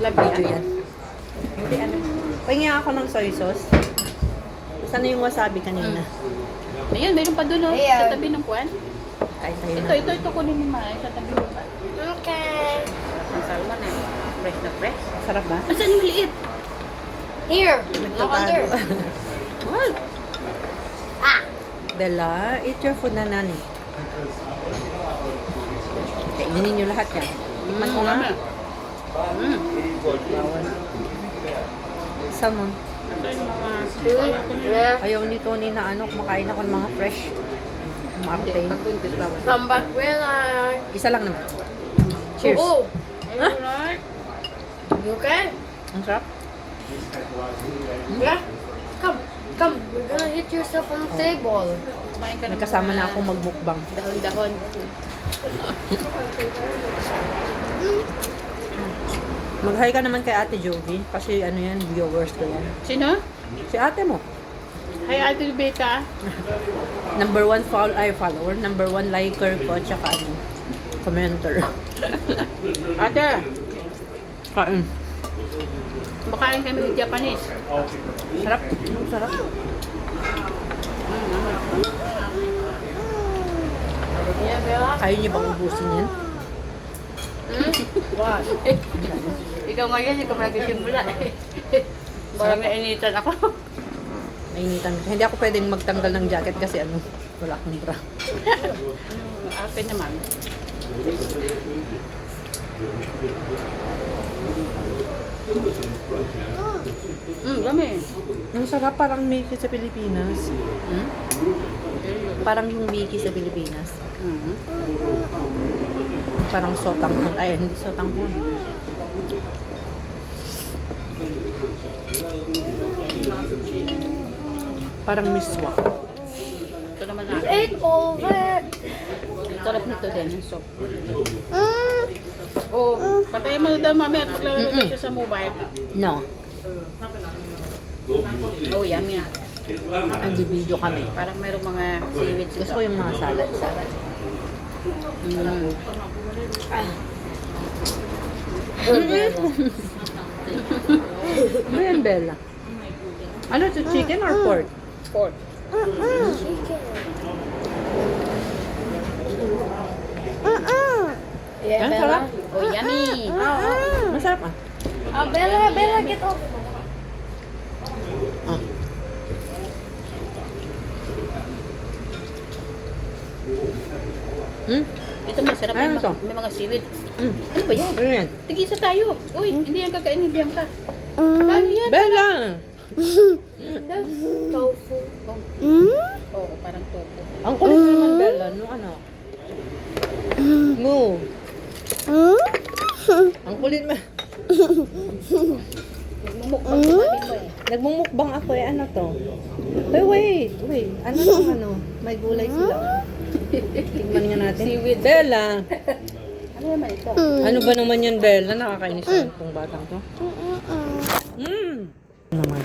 Video yan. Hindi ano. Pahingi ako ng soy sauce. Saan yung wasabi kanina? Ayun, meron pa doon sa tabi ng puwan. Kain tayo na. Ito kunin mo ma, sa tabi ng puwan. Okay. Ang salmon eh. Fresh na fresh. Sarap ba? Asan yung liit? Here. Look under. Wow. Bella, eat your food na nani. Kainin niyo lahat yan. Tikman ko nga. Salmon. Ito yung mga... Ayaw ni Tony na ano, kumakain ako ng mga fresh. Martin. Come back when Isa lang naman. Cheers. Oh, Alright. you okay? Ang sarap. Yeah. Come. We're gonna hit yourself on the table. Kumain ka ng Nagkasama na akong magmukbang. dahon-dahon. Mag-hi ka naman kay Ate Jovi. Kasi ano yan, viewers ko yan. Sino? Si ate mo. Hi, Ate Rebecca. Number 1 follower, number 1 liker ko, tsaka ano, commenter. Ate, Kain. makain kami ng Japanese. Sarap. Sarap. Yeah, Bella. Kaya niyo bang ubusin yan? What? Ikaw ngayon, ikaw nagsisimula. Parang nainitan ako. Nainitan ko. Hindi ako pwedeng magtanggal ng jacket kasi ano, wala akong bra. Akin naman. Dami. Ang sarap, parang Mickey sa Pilipinas. Parang yung Mickey sa Pilipinas. Parang sotanghon. Ay, hindi sotanghon. Parang miswa. Ito naman You natin. ate all of it. Sarap nito din, yung soup. Oh, patayin mo daw mamaya. Paglaro ko siya sa mobile. No. Oh, yummy. Nag-video kami. Parang mayroong mga seaweed. Gusto ko yung mga salad. Ano yan, Bella? Ano ito, chicken or pork? Pork. Yeah, Ang Bella. sarap. Oh, yummy. Masarap ah. Bella, get off. Ah. Ito masarap. Ano to? May mga seaweed. Mm. Ano ba yan? Ano yan? Tigisa tayo. Uy, hindi yan kakainin. Diyan ka. Ano yan? Bella! Tofu. Oo, parang tofu. Ang kulit mo naman, Bella. No, ano? Move. Ang kulit mo. Mumukbang sa natin mo eh. Nagmumukbang ako eh. Ano to? Wait. Ano tong ano? May gulay sila. Tingnan nga natin. Seaweed. Bella! Ano naman ito? Ano ba naman yan, Bella? Nakakainis naman itong batang to. Naman.